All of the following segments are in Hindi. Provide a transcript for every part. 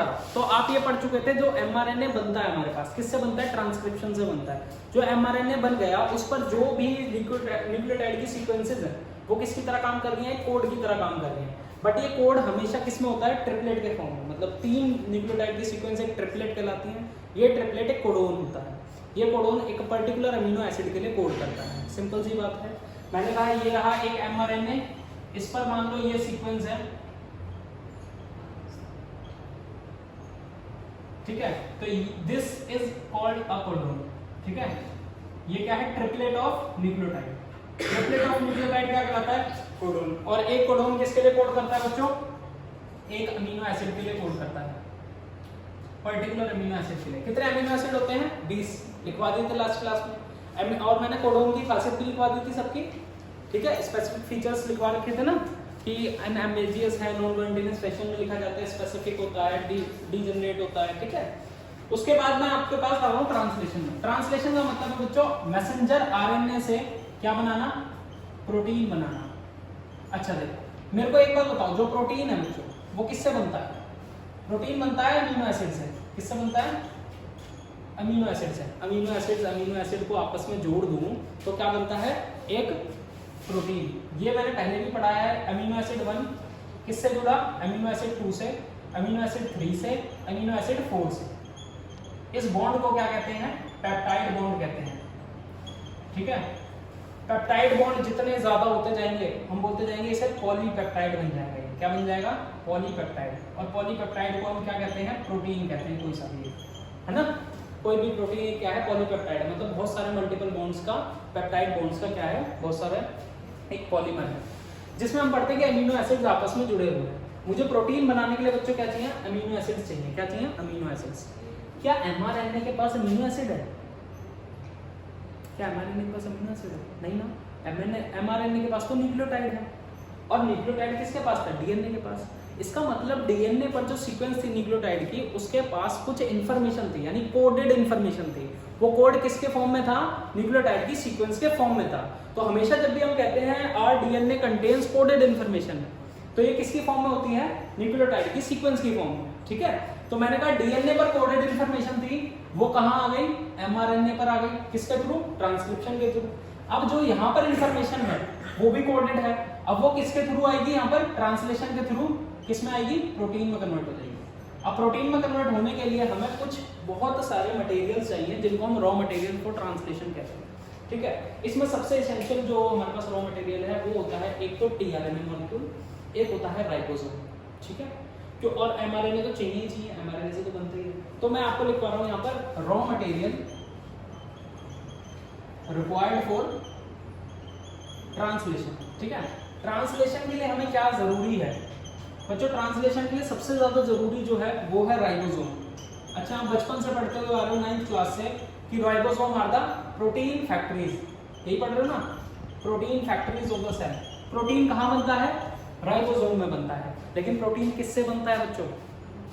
पढ़ा, तो आप ये पढ़ चुके थे जो mRNA बनता है हमारे पास किससे बनता है, ट्रांसक्रिप्शन से बनता है। जो mRNA बन गया उस पर जो भी न्यूक्लियोटाइड की सीक्वेंसेस है वो किसकी तरह काम कर रही हैं, कोड की तरह काम कर रही हैं। बट ये कोड हमेशा किस में होता है, ट्रिपलेट के फॉर्म में, मतलब 3 न्यूक्लियोटाइड की सीक्वेंस एक ट्रिपलेट कहलाती है। ये ट्रिपलेट एक कोडोन होता है, ये कोडोन एक पर्टिकुलर अमीनो एसिड के लिए कोड करता है। सिंपल सी बात है। मैंने कहा ये रहा एक mRNA, इस पर मान लो ये सीक्वेंस है, ठीक है, तो this is called a codon, ठीक है। ये क्या है, triplet of nucleotide. Triplet of nucleotide क्या कहलाता है, कोडोन। और एक कोडोन किसके लिए कोड करता है बच्चों, एक अमीनो एसिड के लिए कोड करता है, पर्टिकुलर अमीनो एसिड के लिए। कितने अमीनो एसिड होते हैं, 20 लिखवा दी थी लास्ट क्लास में। और मैंने कोडोन की खासियत भी लिखवा दी थी सबकी, ठीक है, स्पेसिफिक फीचर्स लिखवा रखे थे ना कि अनएम्बेजियस है, नॉन कंटीन्यूअस फैशन में लिखा जाता है, स्पेसिफिक होता है, डीजेनरेट होता है, ठीक है। उसके बाद मैं आपके पास आ रहा हूँ ट्रांसलेशन में। ट्रांसलेशन का मतलब है बच्चों मैसेंजर आरएनए से क्या बनाना, प्रोटीन बनाना। अच्छा देखो मेरे को एक बात बताओ, जो प्रोटीन है बच्चों वो किससे बनता है, प्रोटीन बनता है अमीनो एसिड से। किससे बनता है, अमीनो एसिड से। अमीनो एसिड को आपस में जोड़ दूं तो क्या बनता है, एक प्रोटीन। ये मैंने पहले भी पढ़ाया है। अमीनो एसिड 1 किससे जुड़ा, अमीनो एसिड 2 से, अमीनो एसिड 3 से, अमीनो एसिड 4 से। इस बॉन्ड को क्या कहते हैं, पेप्टाइड बॉन्ड कहते हैं, ठीक है। पेप्टाइड बॉन्ड जितने ज्यादा होते जाएंगे हम बोलते जाएंगे इसे पॉलीपेप्टाइड बन जाएगा। क्या बन जाएगा, पॉलीपेप्टाइड। और पॉलीपेप्टाइड को हम क्या कहते हैं, प्रोटीन कहते हैं, कोई सा भी, है ना। कोई भी प्रोटीन क्या है, पॉलीपेप्टाइड, मतलब बहुत सारे मल्टीपल बॉन्ड्स का, पेप्टाइड बॉन्ड्स का क्या है, बहुत सारे एक पॉलीमर है, जिसमें हम पढ़ते हैं कि अमीनो एसिड्स आपस में जुड़े हुए हैं। मुझे प्रोटीन बनाने के लिए बच्चों क्या चाहिए, अमीनो एसिड्स चाहिए। क्या चाहिए, अमीनो एसिड्स। क्या mRNA के पास अमीनो एसिड है, क्या mRNA के पास अमीनो एसिड है, नहीं ना। mRNA के पास तो न्यूक्लियोटाइड है, और न्यूक्लियोटाइड किसके पास था, डीएनए के पास। इसका मतलब डीएनए पर जो सीक्वेंस थी न्यूक्लियोटाइड की, उसके पास कुछ इन्फॉर्मेशन थी, यानी कोडेड इन्फॉर्मेशन थी। वो कोड किसके फॉर्म में था, न्यूक्लियोटाइड की सीक्वेंस के फॉर्म में था। तो हमेशा जब भी हम कहते हैं R DNA contains coded information, तो ये किसकी फॉर्म में होती है, न्यूक्लियोटाइड की सीक्वेंस की फॉर्म में, ठीक है। तो मैंने कहा डीएनए पर कोडेड इन्फॉर्मेशन थी, वो कहाँ आ गई, एमआरएनए पर आ गई। किसके थ्रू, ट्रांसक्रिप्शन के थ्रू। अब जो यहाँ पर इन्फॉर्मेशन है वो भी कोडेड है, अब वो किसके थ्रू आएगी, यहाँ पर ट्रांसलेशन के थ्रू किस में आएगी, प्रोटीन में कन्वर्ट हो जाएगी। अब प्रोटीन में कन्वर्ट होने के लिए हमें कुछ बहुत सारे मटेरियल चाहिए, जिनको हम रॉ मटेरियल को ट्रांसलेशन कहते हैं, ठीक है। इसमें सबसे एसेंशियल जो हमारे पास रॉ मटेरियल है वो होता है एक तो टीआरएनए मॉलिक्यूल, एक होता है राइबोसोम, ठीक है। क्यों, और एमआरएनए तो चाहिए ही चाहिए, एमआरएनए से तो बनते ही है। तो मैं आपको लिखवा रहा हूँ यहाँ पर raw material required for translation, ठीक है। ट्रांसलेशन के लिए हमें क्या जरूरी है बच्चों, ट्रांसलेशन के लिए सबसे ज्यादा जरूरी जो है वो है राइबोसोम। अच्छा, आप बचपन से पढ़ते हुए आ रहे हो 9th क्लास से कि ribosome are the protein factories, यही पढ़ रहे हो ना, protein factories of the cell. Protein कहाँ बनता है, राइबोसोम में बनता है। लेकिन प्रोटीन किससे बनता है बच्चों,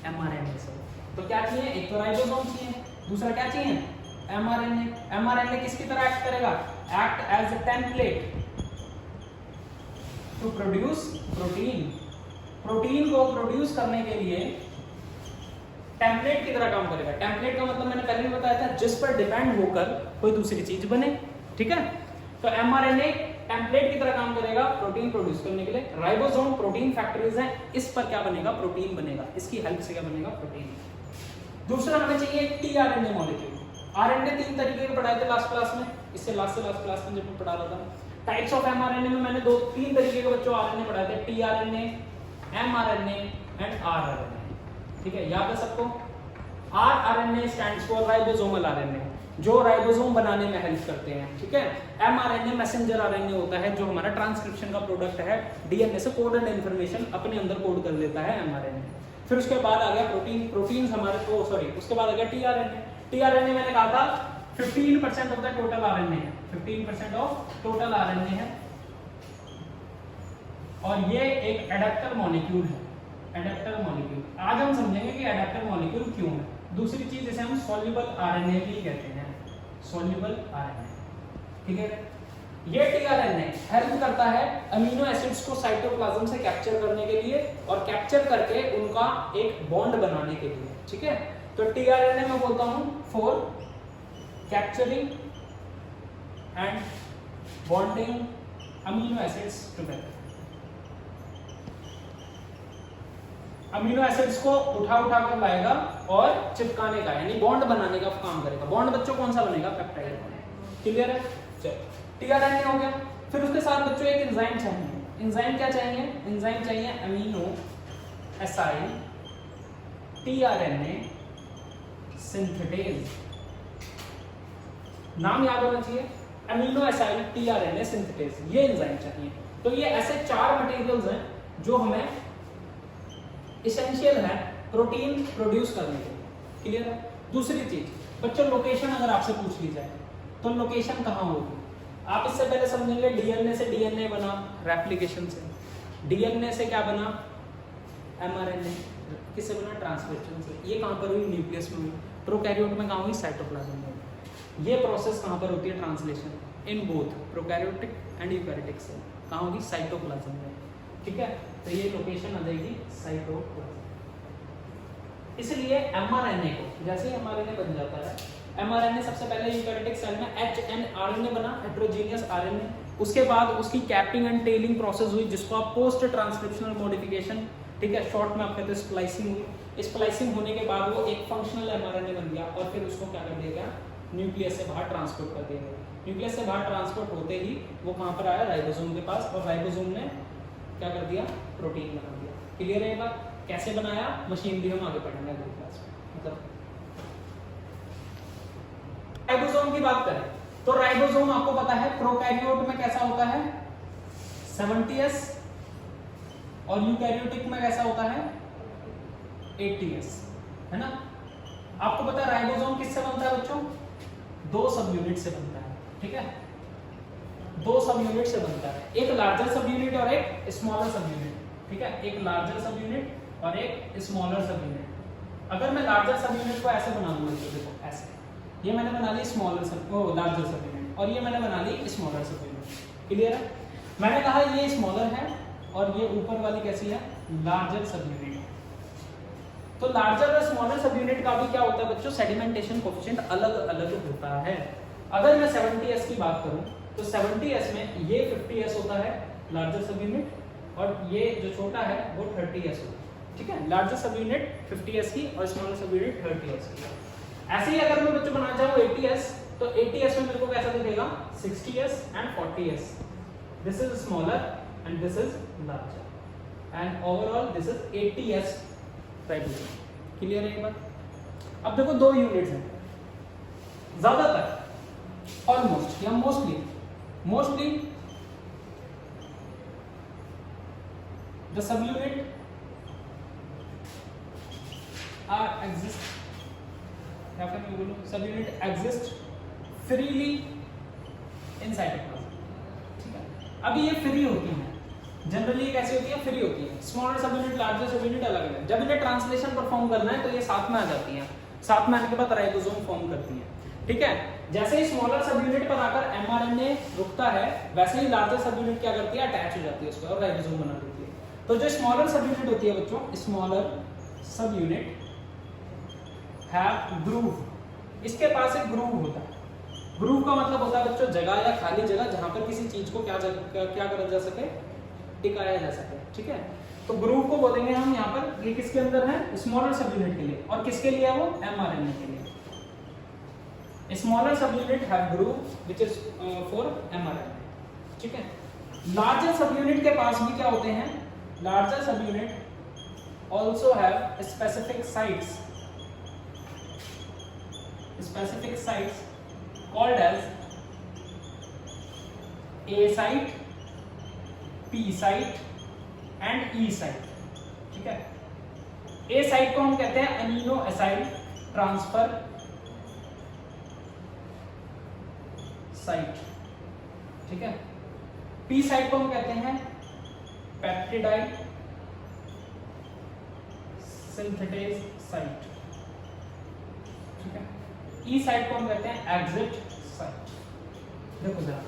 एमआरएनए से। तो क्या चाहिए, एक तो राइबोसोम चाहिए, दूसरा क्या चाहिए, एमआरएनए। एमआरएनए किसकी तरह एक्ट करेगा, act as a template to produce protein. Protein को प्रोड्यूस करने के लिए टेम्पलेट की तरह काम करेगा। टेम्पलेट का मतलब मैंने पहले भी बताया था, जिस पर डिपेंड होकर कोई दूसरी चीज बने, ठीक है। तो एमआरएनए टेम्पलेट की तरह काम करेगा प्रोटीन प्रोड्यूस करने के लिए। राइबोसोम प्रोटीन फैक्टरीज है, इस पर क्या बनेगा, प्रोटीन बनेगा, इसकी हेल्प से क्या बनेगा, प्रोटीन। दूसरा हमें चाहिए टीआरएनए मॉलिक्यूल। आरएनए 3 तरीके के पढ़ाए थे लास्ट क्लास में, इससे लास्ट क्लास में जब मैं पढ़ा रहा था। टाइप्स ऑफ एमआरएनए में मैंने 3 तरीके के बच्चों आरएनए पढ़ाए थे, टीआरएनए, एमआरएनए एंड आरआरएनए, ठीक है, याद है सबको। RRNA stands for ribosomal RNA, जो राइबोसोम बनाने में हेल्प करते हैं, ठीक है। एमआरएनए मैसेंजर आरएनए होता है, जो हमारा ट्रांसक्रिप्शन का प्रोडक्ट है, डीएनए से कोडेड इंफॉर्मेशन अपने अंदर कोड कर लेता है एमआरएनए। फिर उसके बाद आ गया प्रोटीन, प्रोटीन्स हमारे को सॉरी उसके बाद आ गया टीआरएनए। टीआरएनए मैंने कहा था 15% ऑफ द टोटल आरएनए है, 15% ऑफ टोटल आरएनए है, और ये एक एडेप्टर मॉलिक्यूल है। एडेप्टर मॉलिक्यूल आज हम समझेंगे कि एडेप्टर मॉलिक्यूल क्यों है। दूसरी चीज इसे हम सॉल्युबल आरएनए भी कहते हैं, सॉल्युबल आरएनए, ठीक है। ये टीआरएनए हेल्प करता है अमीनो एसिड्स को साइटोप्लाज्म से कैप्चर करने के लिए और कैप्चर करके उनका एक बॉन्ड बनाने के लिए, ठीक है। तो टीआरएनए मैं बोलता हूं for capturing and bonding amino acids together. Amino acids को उठा कर लाएगा और चिपकाने का यानी बॉन्ड बनाने का काम करेगा। बॉन्ड बच्चों कौन सा बनेगा? Peptide bond. क्लियर है? चलो टीआरएनए हो गया। फिर उसके साथ बच्चों एक एंजाइम चाहिए। एंजाइम क्या चाहिए? एंजाइम चाहिए अमीनो एसाइल टीआरएनए सिंथेटेज। नाम याद होना चाहिए, अमीनो एसाइल टीआरएनए सिंथेटेज, ये एंजाइम चाहिए। तो ये ऐसे 4 मटेरियल्स हैं जो हमें एसेंशियल है प्रोटीन प्रोड्यूस करने के लिए। क्लियर है? दूसरी चीज बच्चों, लोकेशन अगर आपसे पूछ ली जाए तो लोकेशन कहाँ होगी? आप इससे पहले समझेंगे डीएनए से डीएनए बना रेप्लिकेशन से, डीएनए से क्या बना? एमआरएनए। किससे बना? ट्रांसक्रिप्शन से। ये कहाँ पर हुई? न्यूक्लियस में हुई। प्रोकैरियोट में कहाँ हुई? साइटोप्लाज्म में। ये प्रोसेस कहाँ पर होती है? Translation in both prokaryotic and eukaryotic cell. कहाँ होगी? साइटोप्लाज्म में। ठीक है, तो ये लोकेशन आ जाएगी साइटोप्लाज्म। इसलिए एमआरएनए को जैसे ही एमआरएनए बन जाता है, एमआरएनए सबसे पहले यूकैरियोटिक सेल में एचएनआरएनए बना, हेटेरोजेनियस आरएनए। उसके बाद उसकी कैपिंग एंड टेलिंग प्रोसेस हुई जिसको आप पोस्ट ट्रांसक्रिप्शनल मॉडिफिकेशन, ठीक है, शॉर्ट में आप कहते हैं स्प्लाइसिंग हुई। स्प्लाइसिंग होने के बाद वो एक फंक्शनल एमआरएनए बन गया और फिर उसको क्या कर दिया गया? न्यूक्लियस से बाहर ट्रांसपोर्ट कर दिया गया। न्यूक्लियस से बाहर ट्रांसपोर्ट होते ही वो कहाँ पर आया? राइबोसोम के पास, और राइबोसोम ने क्या कर दिया? प्रोटीन बना दिया। क्लियर है ये बात? कैसे बनाया? मशीनरी हम आगे पढ़ेंगे अगली क्लास में। मतलब राइबोसोम की बात करें तो राइबोसोम आपको पता है प्रोकैरियोट में कैसा होता है? 70s, और यूकैरियोटिक में कैसा होता है? 80s, है ना? आपको पता है राइबोसोम किससे बनता है बच्चों? 2 सब यूनिट से बनता है। ठीक है, 2 सब यूनिट से बनता है, एक लार्जर सब यूनिट और एक स्मॉलर सब यूनिट। ठीक है, एक लार्जर सब यूनिट और एक स्मॉलर सब यूनिट। अगर मैं लार्जर सब यूनिट को ऐसे बना दूंगा, तो देखो ऐसे, ये मैंने बना ली स्मॉलर सब, लार्जर सब यूनिट, और ये मैंने बना ली स्मॉलर सब यूनिट। क्लियर है? मैंने कहा ये स्मॉलर है और ये ऊपर वाली कैसी है? लार्जर सब यूनिट। तो लार्जर और स्मॉलर सब यूनिट का भी क्या होता है बच्चों? सेडिमेंटेशन कोएफिशिएंट अलग अलग होता है। अगर मैं 70s की बात करूं तो 70s में ये 50s होता है लार्जर सब यूनिट, और ये जो छोटा है वो 30s होता है। ठीक है, लार्जर सब यूनिट 50s की और स्मॉलर सब यूनिट 30s की। ऐसे ही अगर मैं बच्चों बनाना चाहूँ 80s, तो 80s में मेरे को कैसा दिखेगा? 60s and 40s। This is smaller and this is larger, and overall this is 80s ribosome. Clear है ये बात? अब देखो 2 यूनिट्स हैं, ज्यादातर ऑलमोस्ट या mostly the sub unit are exist, या फिर मैं बोलूं sub unit exist freely in cytoplasm. ठीक है, अभी ये फ्री होती है, जनरली ये कैसी होती है? फ्री होती है। स्मॉलर सब यूनिट, लार्जर सब यूनिट अलग है। जब इन्हें ट्रांसलेशन परफॉर्म करना है तो ये साथ में आ जाती हैं, साथ में आने के बाद राइबोसोम फॉर्म करती हैं। ठीक है, जैसे ही स्मॉलर सब यूनिट पर आकर एमआरएनए रुकता है, वैसे ही लार्जर सब यूनिट क्या करती है? अटैच हो जाती है उस पर और राइबोसोम बना देती है। तो जो स्मॉलर सब यूनिट होती है बच्चों, smaller sub unit have groove, इसके पास एक ग्रूव होता है। ग्रूव का मतलब होता है बच्चों जगह या खाली जगह जहां पर किसी चीज को क्या करा जा सके? टिकाया जा सके। ठीक है, तो ग्रूव को बोलेंगे हम यहाँ पर, ये किसके अंदर है? स्मॉलर सब यूनिट के लिए। और किसके लिए है वो? एमआरएनए के लिए। Smaller sub unit have groove which is for mRNA. ठीक है, लार्जर सब यूनिट के पास भी क्या होते हैं? लार्जर सब unit also have specific sites called as A site, P site and E site। ठीक है, A site को हम कहते हैं अमीनो एसाइल ट्रांसफर साइट। ठीक है, P साइट को हम कहते हैं पेप्टिडाइड सिंथेटेज साइट। ठीक है, ई साइट को हम कहते हैं एग्जिट साइट। देखो जरा,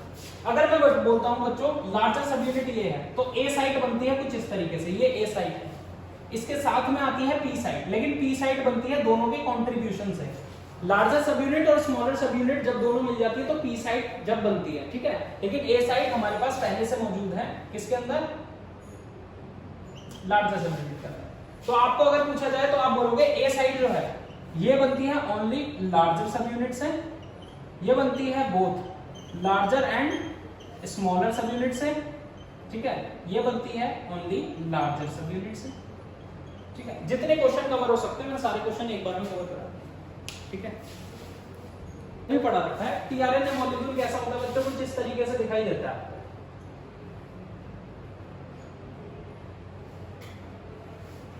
अगर मैं बोलता हूं बच्चों लार्जर सब यूनिट ये है, तो ए साइट बनती है कुछ इस तरीके से, ये ए साइट है, इसके साथ में आती है पी साइट, लेकिन पी साइट बनती है दोनों के कॉन्ट्रीब्यूशन से। लार्जर सब यूनिट और स्मॉलर सब यूनिट जब दोनों मिल जाती है तो पी साइट जब बनती है, ठीक है। लेकिन ए साइट हमारे पास पहले से मौजूद है, किसके अंदर, लार्जर सब यूनिट के अंदर। तो आपको अगर पूछा जाए तो आप बोलोगे ए साइट जो है ये बनती है ओनली लार्जर सब यूनिट से, ये बनती है both larger and smaller sub unit से, ठीक है, ये बनती है ओनली लार्जर सब यूनिट से, ठीक है। जितने क्वेश्चन कवर हो सकते हैं मैं सारे क्वेश्चन एक बार में कवर करा, ठीक है। ये पढ़ा रखा है टीआरएनए मॉलिक्यूल कैसा होता है बच्चों, कुछ इस तरीके से दिखाई देता है,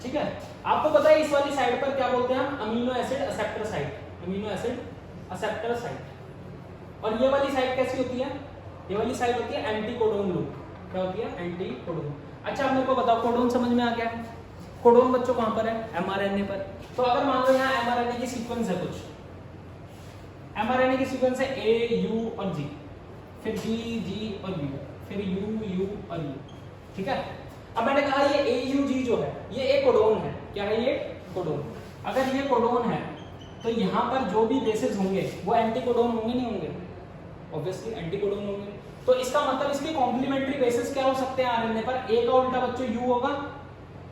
ठीक है। आपको पता है इस वाली साइड पर क्या बोलते हैं हम, amino acid acceptor site, amino acid acceptor site. और ये वाली साइट कैसी होती है, ये वाली साइट होती है एंटी कोडोन लूप, क्या होती है, एंटी कोडोन। अच्छा अब मेरे को बताओ कोडोन समझ में आ गया, कोडोन बच्चों कहां पर है, एमआरएनए पर। तो अगर मान लो यहाँ एमआरएनए की सीक्वेंस है, कुछ एमआरएनए की सीक्वेंस है ए यू और जी, फिर जी जी और यू, फिर यू यू और यू, ठीक है। अब मैंने कहा ये ए यू जी जो है ये एक कोडोन है, क्या है ये, कोडोन। अगर ये कोडोन है तो यहाँ पर जो भी बेसेस होंगे वो एंटी कोडोन होंगे नहीं होंगे, ऑब्वियसली एंटी कोडोन होंगे। तो इसका मतलब इसके कॉम्प्लीमेंट्री बेसिस क्या हो सकते हैं आरएनए पर, ए का उल्टा बच्चों यू होगा,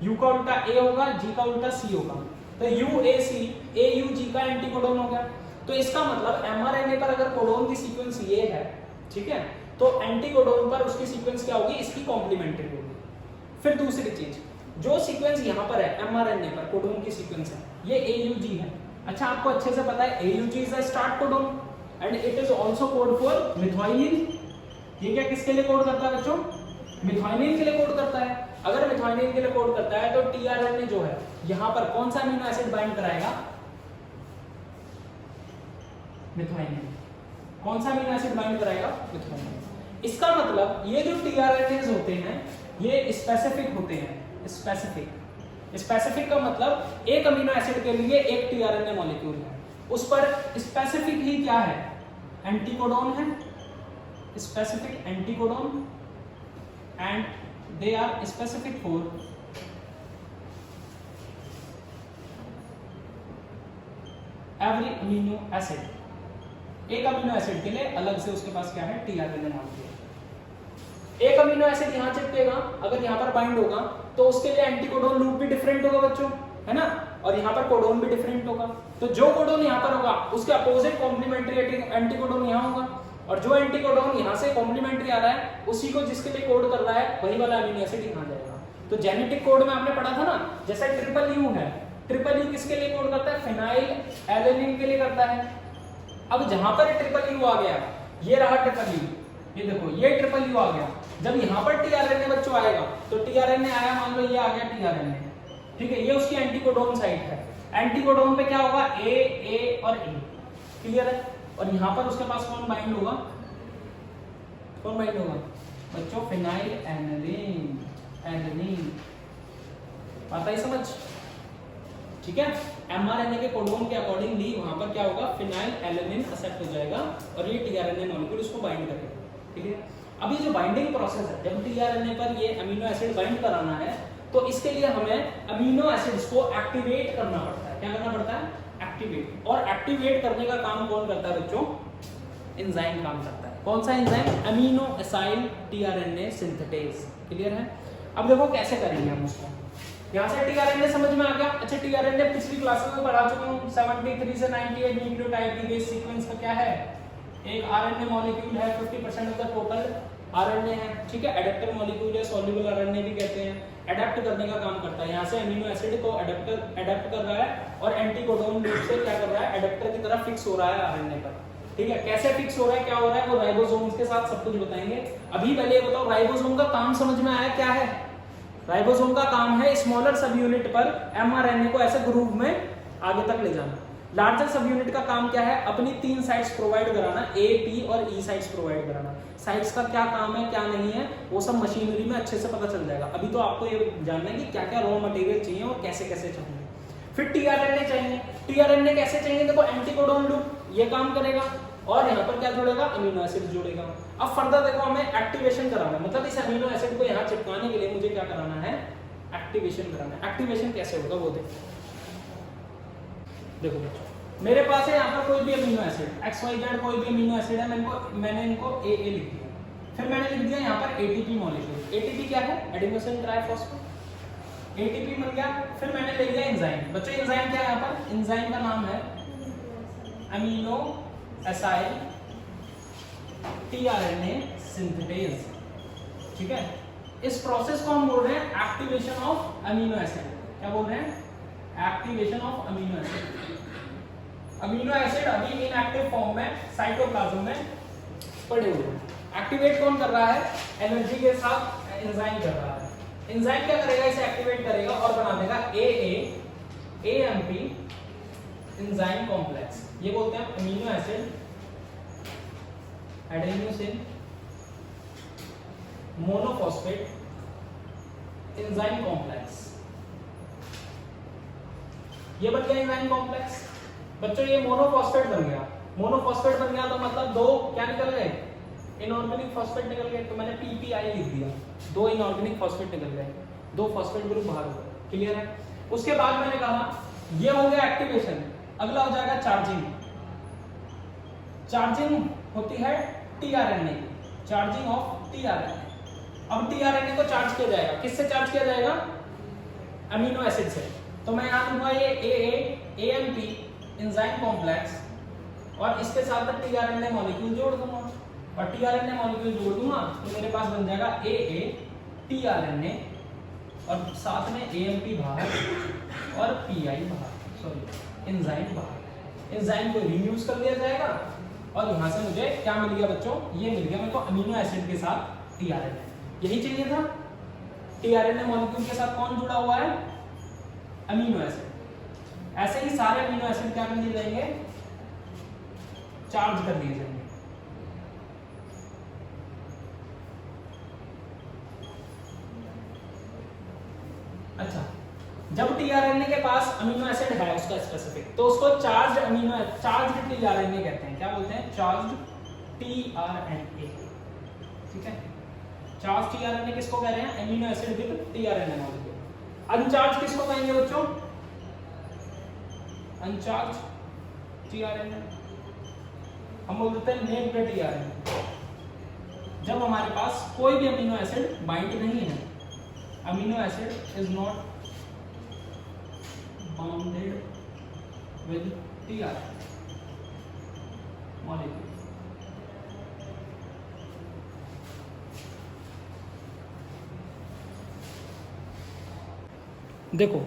यू का उल्टा ए होगा, जी का उल्टा सी होगा, तो U A C, A you जी का एंटी कोडोन हो गया। तो इसका मतलब एमआरएनए पर अगर कोडोन की सीक्वेंस ये है, ठीक है, तो एंटी कोडोन पर उसकी सीक्वेंस क्या होगी, इसकी कॉम्प्लीमेंट्री होगी। फिर दूसरी चीज, जो सीक्वेंस यहाँ पर है एमआरएनए पर कोडोन की सीक्वेंस है ये एयूजी है। अच्छा आपको अच्छे से पता है AUG is a start codon and it is also code for methylene. ये क्या किसके लिए कोड करता है बच्चों, मिथाइलिन के लिए कोड करता है। अगर मिथाइलिन के लिए कोड करता है तो टीआरएनए जो है यहाँ पर कौन सा अमीनो एसिड बाइंड कराएगा, मिथाइलिन। कौन सा अमीनो एसिड बाइंड कराएगा, मिथाइलिन। इसका मतलब ये जो टीआरएनएस होते हैं ये स्पेसिफिक होते हैं, स्पेसिफिक का मतलब एक अमीनो एसिड के लिए एक टीआरएनए मॉलिक्यूल है, उस पर स्पेसिफिक ही क्या है, एंटीकोडोन है, specific anticodon and they are specific for every amino acid. एक अमीनो एसिड के लिए अलग से उसके पास क्या है, टीआरएनए मॉलिक्यूल। एक अमीनो एसिड यहाँ चिपकेगा, अगर यहाँ पर बाइंड होगा तो उसके लिए एंटीकोडोन लूप भी डिफरेंट होगा बच्चों, है ना, और यहाँ पर कोडोन भी डिफरेंट होगा। तो जो कोडोन यहाँ पर होगा उसके अपोजिट कॉम्प्लीमेंट्री एंटीकोडोन यहाँ होगा, और जो एंटीकोडोन यहाँ से कॉम्प्लीमेंट्री आ रहा है उसी को जिसके लिए कोड कर रहा है वही वाला अमीनो एसिड यहाँ जाएगा। तो जेनेटिक कोड में आपने पढ़ा था ना, जैसे ट्रिपल यू है, ट्रिपल यू किसके लिए कोड करता है, फिनाइल एलेनिन के लिए करता है। अब जहां पर ट्रिपल यू आ गया, ये रहा ट्रिपल यू, ये देखो ये ट्रिपल यू आ गया, जब यहाँ पर टीआरएनए बच्चों आएगा तो टीआरएनए आया, मान लो ये आ गया टीआरएनए, ठीक है, ये उसकी एंटीकोडोन साइट है। एंटीकोडोन पे क्या होगा, ए और ए, क्लियर है। और यहाँ पर उसके पास कौन बाइंड होगा, कौन बाइंड होगा बच्चों, फिनाइल एलेनिन, एलेनिन, आता ही समझ, ठीक है। एमआरएनए के कोडोन के अकॉर्डिंगली वहां पर क्या होगा, फिनाइल एलेनिन एक्सेप्ट हो जाएगा और ये टीआरएनए मॉलिक्यूल उसको बाइंड करेगा, ठीक है। अब ये जो बाइंडिंग प्रोसेस है, जब टीआरएनए पर ये अमीनो एसिड बाइंड कराना है तो इसके लिए हमें अमीनो एसिड्स को एक्टिवेट करना पड़ता है। क्या करना पड़ता है, एक्टिवेट। और एक्टिवेट करने का काम कौन करता है बच्चों, एंजाइम काम करता है। कौन सा enzyme, amino acyl tRNA synthetase, clear है। अब देखो कैसे करेंगे हम उसको, यहाँ से टीआरएनए समझ में आ गया। अच्छा टीआरएनए पिछली क्लासेस में पढ़ा चुका हूँ, 73 से 98 न्यूक्लियोटाइड की बेस सीक्वेंस का क्या है, एक आरएनए मॉलिक्यूल है, 50% ऑफ द टोटल आरएनए है, ठीक है। एडेप्टर मॉलिक्यूल है, सॉल्युबल आरएनए भी कहते हैं, अडेप्ट करने का काम करता है। यहाँ से अमीनो एसिड को अडेप्ट कर रहा है और एंटीकोडोन लूप से क्या कर रहा है, एडेप्टर की तरह फिक्स हो रहा है आरएनए पर, ठीक है। कैसे फिक्स हो रहा है, क्या हो रहा है, वो राइबोसोम्स के साथ सब कुछ बताएंगे। अभी पहले ये बताओ राइबोसोम का काम समझ में आया क्या है। राइबोसोम का काम है स्मॉलर सब यूनिट पर एमआरएनए को ऐसे ग्रुप में आगे तक ले जाना। लार्जर सब यूनिट का काम क्या है, अपनी 3 साइट्स प्रोवाइड कराना, ए पी और ई साइट्स प्रोवाइड कराना। साइट्स का क्या काम है क्या नहीं है वो सब मशीनरी में अच्छे से पता चल जाएगा। अभी तो आपको ये जानना है कि क्या क्या रॉ मटेरियल चाहिए और कैसे कैसे चाहिए। फिर टीआरएनए चाहिए। टीआरएनए कैसे चाहिए, देखो एंटीकोडोन लूप, ये काम करेगा और यहाँ पर क्या जोड़ेगा, अमीनो एसिड जोड़ेगा। अब फर्दर देखो हमें एक्टिवेशन कराना है, मतलब इस अमीनो एसिड को यहाँ चिपकाने के लिए मुझे क्या कराना है, एक्टिवेशन कराना है। एक्टिवेशन कैसे होगा वो देखो बच्चों, मेरे पास है यहाँ पर कोई भी अमीनो एसिड XYZ, कोई भी अमीनो एसिड है, मैंने इनको AA लिख दिया, फिर मैंने लिख दिया यहाँ पर ATP मॉलिक्यूल। ATP क्या है, एडेनोसिन ट्राइफॉस्फेट, ATP मिल गया। फिर मैंने लिख दिया एंजाइम। बच्चों एंजाइम क्या है, यहाँ पर एंजाइम का नाम है अमीनो एसाइल tRNA सिंथेटेज, ठीक है। इस प्रोसेस को हम बोल रहे हैं एक्टिवेशन ऑफ अमीनो एसिड। क्या बोल रहे हैं, activation of amino acid. Amino acid अभी इनएक्टिव फॉर्म में साइटोप्लाज्म में पड़े हुए हैं। एक्टिवेट कौन कर रहा है, एनर्जी के साथ एंजाइम कर रहा है। एंजाइम क्या करेगा, इसे एक्टिवेट करेगा और बना देगा AMP एंजाइम कॉम्प्लेक्स। ये बोलते हैं amino acid adenosine monophosphate enzyme complex. ये बन गया एंजाइम कॉम्प्लेक्स। बच्चों ये मोनोफॉस्फेट बन गया। मोनोफॉस्फेट बन गया तो मतलब दो क्या निकल गए, इनऑर्गेनिक फॉस्फेट निकल गए। तो मैंने PPI लिख दिया, दो इनऑर्गेनिक फॉस्फेट निकल गए, दो फॉस्फेट ग्रुप बाहर हो गए। क्लियर है। उसके बाद मैंने कहा ये हो गया एक्टिवेशन। अगला हो जाएगा चार्जिंग। चार्जिंग होती है tRNA, चार्जिंग ऑफ tRNA। अब tRNA को चार्ज किया जाएगा, किससे चार्ज किया जाएगा, अमीनो एसिड से। तो मैं यहां दूंगा ये AMP एंजाइम कॉम्प्लेक्स और इसके साथ tRNA मॉलिक्यूल जोड़ दूंगा, और tRNA मॉलिक्यूल जोड़ दूंगा तो मेरे पास बन जाएगा AA tRNA और साथ में AMP बाहर और PI बाहर, सॉरी एंजाइम बाहर। एंजाइम को रीयूज कर दिया जाएगा और यहां से मुझे क्या मिल गया बच्चों, ये मिल गया मेरे को अमीनो एसिड के साथ tRNA। यही चाहिए था। tRNA मॉलिक्यूल के साथ कौन जुड़ा हुआ है, अमीनो एसिड। ऐसे ही सारे अमीनो एसिड क्या कर दिए जाएंगे, चार्ज कर दिए जाएंगे। अच्छा, जब tRNA के पास अमीनो एसिड है उसका स्पेसिफिक, तो उसको चार्ज tRNA कहते हैं। क्या बोलते हैं, चार्ज tRNA, ठीक है। चार्ज tRNA किसको कह रहे हैं, amino acid with tRNA molecule. अनचार्ज किसको कहेंगे बच्चों, अनचार्ज tRNA, हम बोल देते हैं नेम्ड tRNA। जब हमारे पास कोई भी अमीनो एसिड बाइंड नहीं है, amino acid is not bounded with tRNA molecule. देखो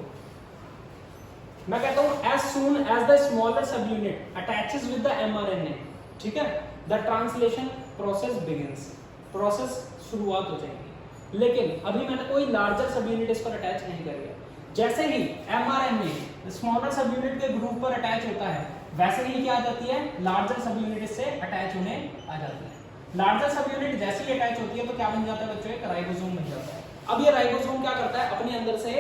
मैं कहता हूं as soon as the smaller sub unit attaches with the mRNA, ठीक है, the translation process begins, process शुरुआत हो जाएगी। लेकिन अभी मैंने कोई लार्जर सब यूनिट इस पर अटैच नहीं कर दिया। जैसे ही mRNA स्मॉलर सब यूनिट के ग्रुप पर अटैच होता है, वैसे ही क्या आ जाती है, लार्जर सब यूनिट से अटैच होने आ जाती है। लार्जर सब यूनिट जैसे ही अटैच होती है तो क्या बन जाता है बच्चों, एक राइबोसोम बन जाता है। अब ये राइबोसोम क्या करता है, अपने अंदर से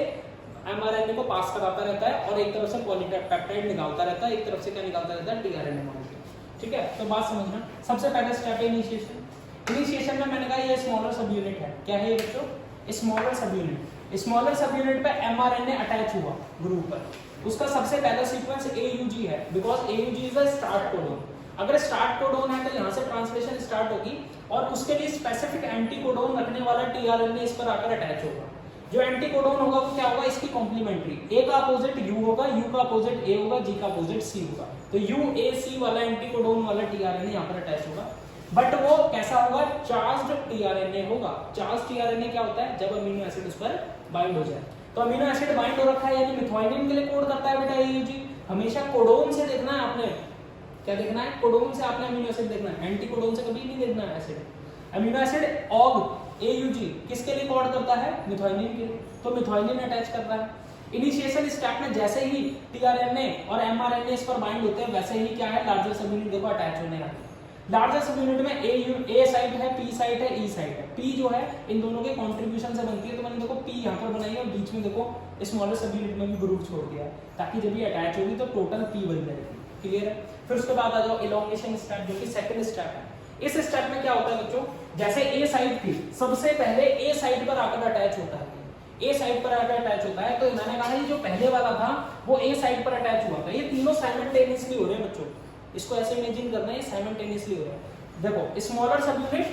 mRNA को पास कराता रहता है और एक तरफ से पॉलीपेप्टाइड निकालता रहता है, एक तरफ से क्या निकालता रहता है, tRNA मॉलिक्यूल, ठीक है। तो बात समझना, सबसे पहले स्टेप है इनिशिएशन। इनिशिएशन में मैंने कहा ये स्मॉलर सब यूनिट है। क्या है ये बच्चों, smaller sub unit. Smaller sub unit पे mRNA अटैच हुआ ग्रुप पर, उसका सबसे पहला सीक्वेंस AUG है, because AUG is the start codon. अगर स्टार्ट कोडोन है तो यहाँ से ट्रांसलेशन स्टार्ट होगी और उसके लिए स्पेसिफिक एंटी कोडोन रखने वाला tRNA इस पर आकर अटैच होगा। जो एंटी कोडोन होगा वो क्या होगा, इसकी कॉम्प्लीमेंट्री। A का अपोजिट U होगा, U का अपोजिट A होगा, G का अपोजिट C होगा। तो UAC वाला एंटी कोडोन वाला tRNA यहाँ पर अटैच होगा, बट वो कैसा होगा, चार्ज्ड tRNA होगा। चार्ज tRNA क्या होता है, जब अमीनो एसिड उस पर बाइंड हो जाए। तो अमीनो एसिड बाइंड हो रखा है यानी मिथाइलिन के लिए कोड करता है बेटा AUG। हमेशा कोडोन से देखना है आपने, क्या देखना है, कोडोन से आपने अमीनो एसिड देखना है, एंटी कोडोन से कभी नहीं देखना है acid. Amino acid AUG AUG किसके लिए कोड करता है, मिथाइलिन के लिए, तो मिथाइलिन अटैच कर रहा है। इनिशिएशन स्टेप में जैसे ही tRNA और mRNA इस पर बाइंड होते हैं, वैसे ही क्या है, लार्जर सब यूनिट देखो अटैच होने लगते हैं। लार्जर सब यूनिट में A साइट है, P साइट है, E साइट है। P जो है इन दोनों के कंट्रीब्यूशन से बनती है, तो मैंने देखो P यहाँ पर बनाई है और बीच में देखो स्मॉलर सब यूनिट में भी ग्रुप छोड़ दिया है, ताकि जब ये अटैच होगी तो टोटल P बन जाएगी। क्लियर है। फिर उसके बाद आ जाओ इलोंगेशन स्टेप, जो कि सेकंड स्टेप है। इस स्टेप में क्या होता है बच्चों, जैसे ए साइड थी, सबसे पहले ए साइड पर आकर अटैच होता है, ए साइड पर आकर अटैच होता है। तो मैंने कहा ये जो पहले वाला था वो ए साइड पर अटैच हुआ था। ये तीनों साइमल्टेनियसली हो रहे हैं बच्चों, इसको ऐसे इमेजिन करना है, ये साइमल्टेनियसली हो रहा है। देखो स्मॉलर सब यूनिट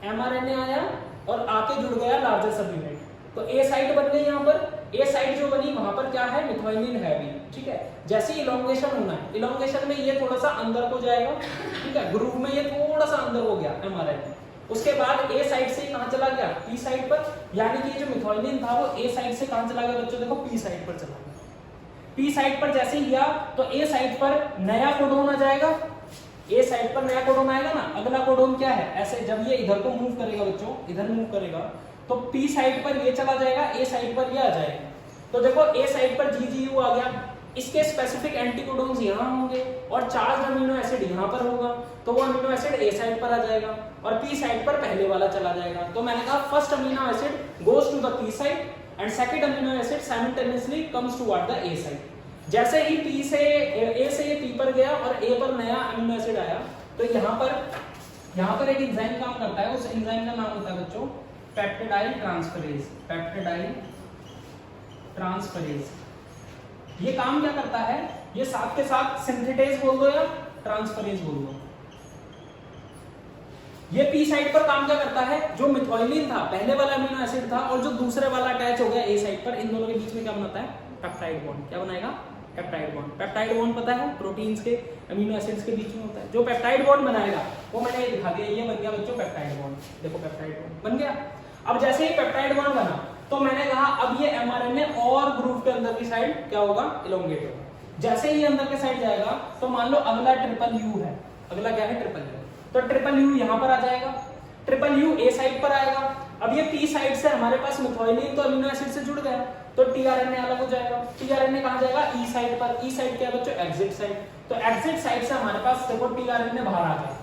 एमआरएनए आया और आके जुड़ गया लार्जर सब यूनिट, तो ए साइड बन गई। यहाँ पर ए साइड जो बनी वहां पर क्या है, मिथाइलिन है भी, ठीक है। जैसे इलोंगेशन होना है, इलोंगेशन में ये थोड़ा सा अंदर को जाएगा, ठीक है, ग्रुप में ये थोड़ा सा अंदर हो गया एमआरएनए। उसके बाद ए साइड से कहां चला गया, पी साइड पर, यानी कि जो मिथाइलिन था वो ए साइड से कहां चला गया बच्चों, देखो पी साइड पर चला गया। पी साइड पर जैसे ही गया तो ए साइड पर नया कोडोन आ जाएगा, ए साइड पर नया कोडोन आएगा ना। अगला कोडोन क्या है, ऐसे जब ये इधर को मूव करेगा बच्चों, इधर मूव करेगा तो पी साइड पर ये चला जाएगा, ए साइड पर ये आ जाएगा। तो देखो ए साइड पर GGU आ गया, इसके स्पेसिफिक एंटीकोडोन्स यहाँ होंगे और चार्ज अमीनो एसिड यहाँ पर होगा, तो वो अमीनो एसिड ए साइड पर आ जाएगा और पी साइड पर पहले वाला चला जाएगा। तो मैंने कहा first amino acid goes to the P side and second amino acid simultaneously comes toward the A side. जैसे ही पी से ए से ये पी पर गया और ए पर नया अमीनो एसिड आया, तो यहाँ पर एक एंजाइम काम करता है, उस एंजाइम का नाम होता है बच्चों पेप्टिडाइल ट्रांसफरेज। पेप्टिडाइल ट्रांसफरेज ये काम क्या करता है, ये साथ के साथ सिंथेटेज बोल दो या ट्रांसफरेज बोल दो। ये पी साइड पर काम क्या करता है, जो मिथाइलिन था पहले वाला अमीनो एसिड था और जो दूसरे वाला अटैच हो गया ए साइड पर, इन दोनों के बीच में क्या बनाता है, पेप्टाइड बॉन्ड। क्या बनाएगा, पेप्टाइड बॉन्ड। पेप्टाइड बॉन्ड पता है प्रोटीन्स के अमीनो एसिड्स के बीच में होता है। जो पेप्टाइड बॉन्ड बनाएगा वो मैंने दिखा दिया, ये बन गया बच्चों पेप्टाइड बॉन्ड। देखो पेप्टाइड बॉन्ड बन गया। अब जैसे ही पेप्टाइड बॉन्ड बना तो मैंने कहा अब ये एमआरएनए और ग्रुप के अंदर की साइड क्या होगा, इलोंगेट होगा। जैसे ही अंदर के साइड जाएगा तो मान लो अगला ट्रिपल यू है, अगला क्या है, ट्रिपल यू। तो ट्रिपल यू यहाँ पर आ जाएगा, ट्रिपल यू ए साइड पर आएगा। अब ये पी साइड से हमारे पास मिथाइलिन तो अमीनो एसिड से जुड़ गया, तो टीआरएनए अलग हो जाएगा। टीआरएनए कहां जाएगा, ई साइड पर। ई साइड क्या है बच्चों, एग्जिट साइड। तो एग्जिट साइड से हमारे पास देखो टीआरएनए बाहर आ गया,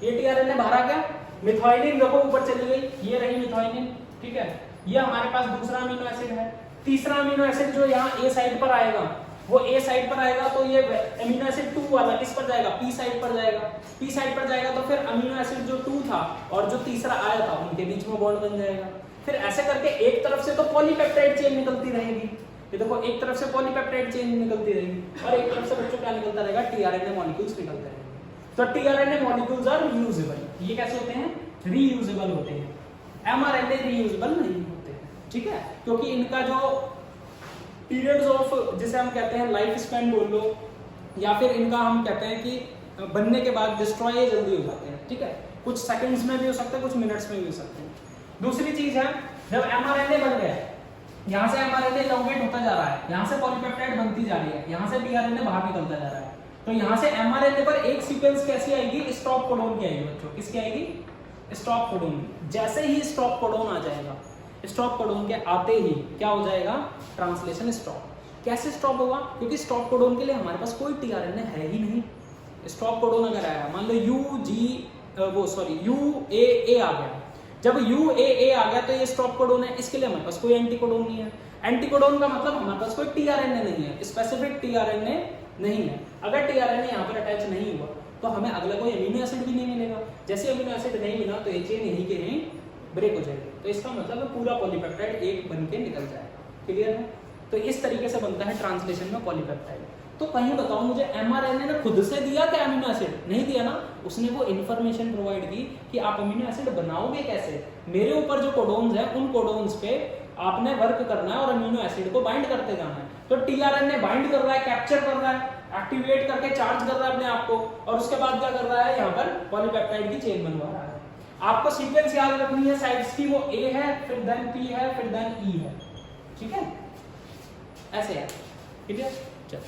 ये टीआरएनए बाहर आ गया। मिथाइलिन देखो ऊपर चली गई, ये रही मिथाइलिन, ठीक है। ये हमारे पास दूसरा अमीनो एसिड है। तीसरा अमीनो एसिड जो यहाँ ए साइड पर आएगा वो ए साइड पर आएगा, तो ये अमीनो एसिड 2 वाला किस पर जाएगा, पी साइड पर जाएगा। पी साइड पर जाएगा तो फिर अमीनो एसिड जो 2 था और जो तीसरा आया था उनके बीच में बॉन्ड बन जाएगा। फिर ऐसे करके एक तरफ से तो पॉलीपेप्टाइड चेन निकलती रहेगी, ये देखो एक तरफ से पॉलीपेप्टाइड चेन निकलती रहेगी और एक तरफ से बच्चों क्या निकलता रहेगा, टीआरएनए मॉलिक्यूल्स निकलते रहेंगे। तो टीआरएनए मॉलिक्यूल्स आर रीयूजेबल। ये कैसे होते हैं, रीयूजेबल होते हैं। एमआरएनए रीयूजेबल नहीं होते हैं, ठीक है, क्योंकि इनका जो पीरियड्स ऑफ जिसे हम कहते हैं लाइफ स्पैन बोल लो, या फिर इनका हम कहते हैं कि बनने के बाद डिस्ट्रॉय जल्दी हो जाते हैं, ठीक है। कुछ सेकंड्स में भी हो सकता है, कुछ मिनट्स में भी हो सकते हैं। दूसरी चीज है, जब एमआरएनए बन गया, यहाँ से एमआरएनए एलोंगेट होता जा रहा है, यहाँ से पॉलीपेप्टाइड बनती जा रही है, यहाँ से टीआरएनए बाहर निकलता जा रहा है, तो यहाँ से एमआरएनए पर एक सीक्वेंस कैसी आएगी, स्टॉप कोडोन की आएगी बच्चों। किसकी आएगी, स्टॉप कोडोन। जैसे ही स्टॉप कोडोन आ जाएगा, स्टॉप कोडोन के आते ही क्या हो जाएगा, ट्रांसलेशन स्टॉप। कैसे स्टॉप होगा, क्योंकि स्टॉप कोडोन के लिए हमारे पास कोई टीआरएनए है ही नहीं। स्टॉप कोडोन अगर आया, मान लो UAA आ गया, जब UAA आ गया तो ये स्टॉप कोडोन है, इसके लिए हमारे पास कोई एंटी कोडोन नहीं है। एंटी कोडोन का मतलब हमारे पास कोई टीआरएनए नहीं है, स्पेसिफिक टीआरएनए नहीं है। अगर टीआरएनए यहाँ पर अटैच नहीं हुआ तो हमें अगला कोई अमीनो एसिड भी नहीं मिलेगा। जैसे अमीनो एसिड नहीं मिला तो ये चेन यहीं के यहीं ब्रेक हो जाएगी, तो इसका मतलब पूरा पॉलीपेप्टाइड एक बन के निकल जाएगा। क्लियर है, तो इस तरीके से बनता है ट्रांसलेशन में पॉलीपेप्टाइड। तो कहीं बताओ मुझे, एमआरएनए ने खुद से दिया क्या अमीनो एसिड, नहीं दिया ना, उसने वो इन्फॉर्मेशन प्रोवाइड की कि आप अमीनो एसिड बनाओगे कैसे। मेरे ऊपर जो कोडोन्स हैं उन कोडोन्स पे आपने वर्क करना है और अमीनो एसिड को बाइंड करते जाना है। तो टीआरएनए बाइंड कर रहा है, कैप्चर कर रहा है, एक्टिवेट करके चार्ज कर रहा है अपने आप को, और उसके बाद क्या कर रहा है, यहाँ पर पॉलीपेप्टाइड की चेन बनवा रहा है। आपको सीक्वेंस याद रखनी है साइड्स की, वो ए है, फिर देन पी है, फिर देन ई है, ठीक है, ऐसे है, ठीक है। चलो।